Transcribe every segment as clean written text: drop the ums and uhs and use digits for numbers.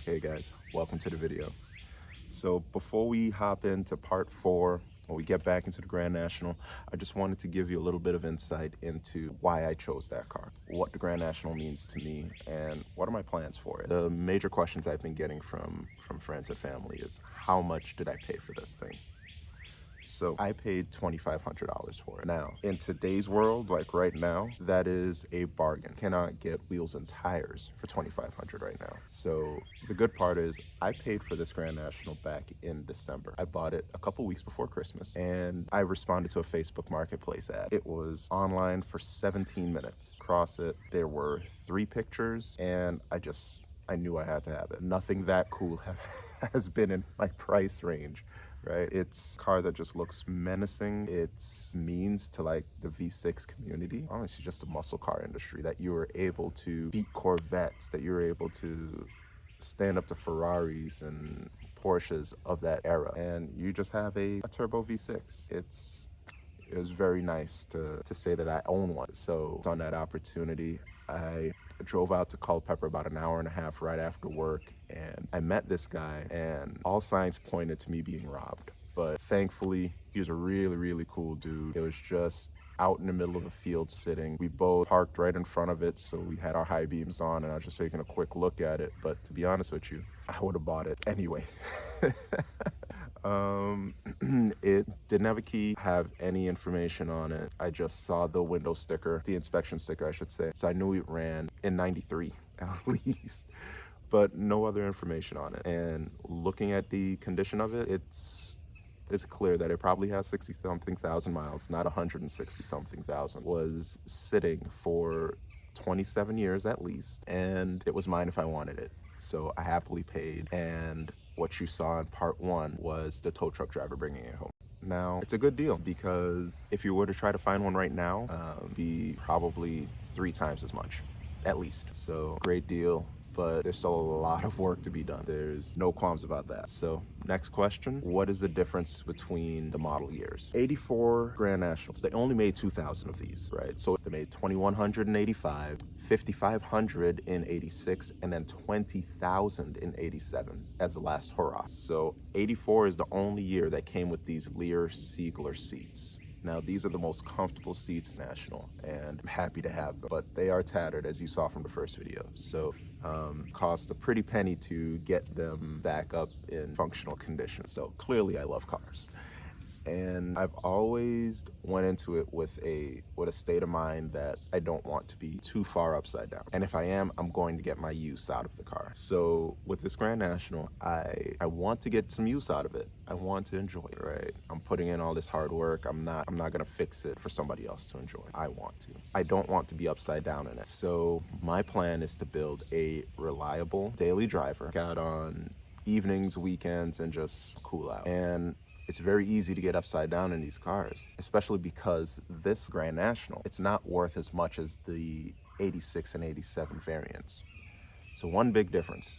Hey guys, welcome to the video. So before we hop into part 4, when we get back into the Grand National, I just wanted to give you a little bit of insight into why I chose that car, what the Grand National means to me, and what are my plans for it. The major questions I've been getting from friends and family is, how much did I pay for this thing? So I paid $2,500 for it. Now, in today's world, like right now, that is a bargain. Cannot get wheels and tires for $2,500 right now. So the good part is I paid for this Grand National back in December. I bought it a couple weeks before Christmas and I responded to a Facebook Marketplace ad. It was online for 17 minutes. Across it, there were 3 pictures and I knew I had to have it. Nothing that cool has been in my price range. Right? It's a car that just looks menacing. It's means to like the V6 community. Honestly, just a muscle car industry that you were able to beat Corvettes, that you were able to stand up to Ferraris and Porsches of that era. And you just have a turbo V6. It was very nice to say that I own one. So on that opportunity, I drove out to Culpeper about an hour and a half right after work, and I met this guy, and all signs pointed to me being robbed. But thankfully, he was a really, really cool dude. It was just out in the middle of a field sitting. We both parked right in front of it, so we had our high beams on, and I was just taking a quick look at it. But to be honest with you, I would have bought it anyway. It didn't have a key, have any information on it. I just saw the window sticker, the inspection sticker, I should say. So I knew it ran in 93 at least, but no other information on it. And looking at the condition of it, it's clear that it probably has 60-something thousand miles, not 160-something thousand. Was sitting for 27 years at least, and it was mine if I wanted it. So I happily paid, and what you saw in part 1 was the tow truck driver bringing it home. Now, it's a good deal because if you were to try to find one right now, it'd be probably 3 times as much, at least. So, great deal, but there's still a lot of work to be done. There's no qualms about that. So, next question, what is the difference between the model years? 84 Grand Nationals, they only made 2,000 of these, right? So they made 2,100 in 85, 5,500 in 86, and then 20,000 in 87 as the last hurrah. So 84 is the only year that came with these Lear Siegler seats. Now, these are the most comfortable seats National, and I'm happy to have them, but they are tattered, as you saw from the first video. So cost a pretty penny to get them back up in functional condition. So clearly I love cars. And I've always went into it with a state of mind that I don't want to be too far upside down. And if I am, I'm going to get my use out of the car. So with this Grand National, I want to get some use out of it. I want to enjoy it, right? I'm putting in all this hard work. I'm not gonna fix it for somebody else to enjoy. I want to. I don't want to be upside down in it. So my plan is to build a reliable daily driver, out on evenings, weekends, and just cool out. And it's very easy to get upside down in these cars, especially because this Grand National, it's not worth as much as the 86 and 87 variants. So one big difference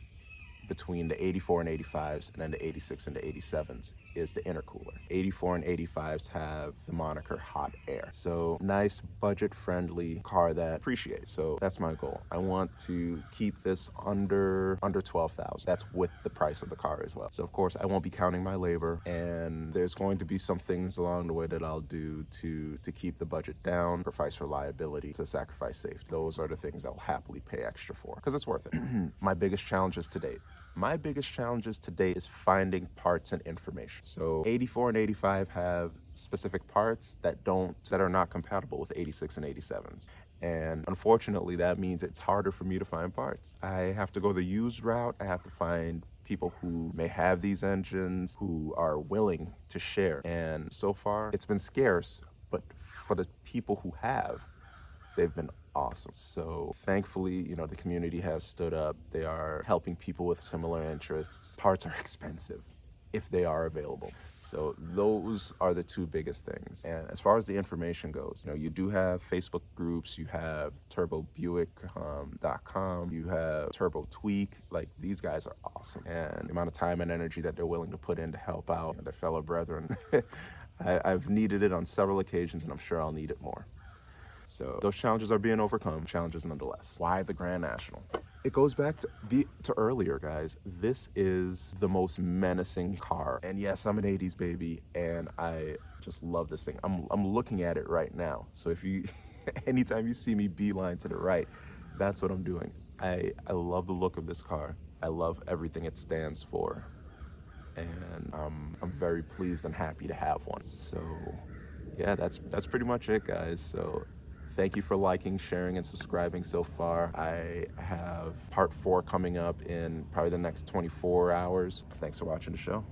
between the 84 and 85s and then the 86 and the 87s is the intercooler. 84 and 85s have the moniker hot air. So nice budget-friendly car that appreciates. So that's my goal. I want to keep this under 12,000. That's with the price of the car as well. So of course I won't be counting my labor, and there's going to be some things along the way that I'll do to keep the budget down, sacrifice reliability, to sacrifice safety. Those are the things I'll happily pay extra for because it's worth it. My biggest challenges to date. My biggest challenges to date is finding parts and information. So 84 and 85 have specific parts that are not compatible with 86 and 87s. And unfortunately, that means it's harder for me to find parts. I have to go the used route. I have to find people who may have these engines, who are willing to share. And so far, it's been scarce, but for the people who have, they've been awesome. So thankfully, the community has stood up. They are helping people with similar interests. Parts are expensive if they are available. So those are the 2 biggest things. And as far as the information goes, you do have Facebook groups, you have turbobuick.com, you have Turbo Tweak. Like, these guys are awesome. And the amount of time and energy that they're willing to put in to help out their fellow brethren. I've needed it on several occasions, and I'm sure I'll need it more. So those challenges are being overcome, challenges nonetheless. Why the Grand National? it goes back to earlier, guys. This is the most menacing car. And yes, I'm an 80s baby, and I just love this thing. I'm looking at it right now. So if you, anytime you see me beeline to the right, that's what I'm doing. I love the look of this car. I love everything it stands for. And I'm very pleased and happy to have one. So yeah, that's pretty much it, guys. So thank you for liking, sharing, and subscribing so far. I have part 4 coming up in probably the next 24 hours. Thanks for watching the show.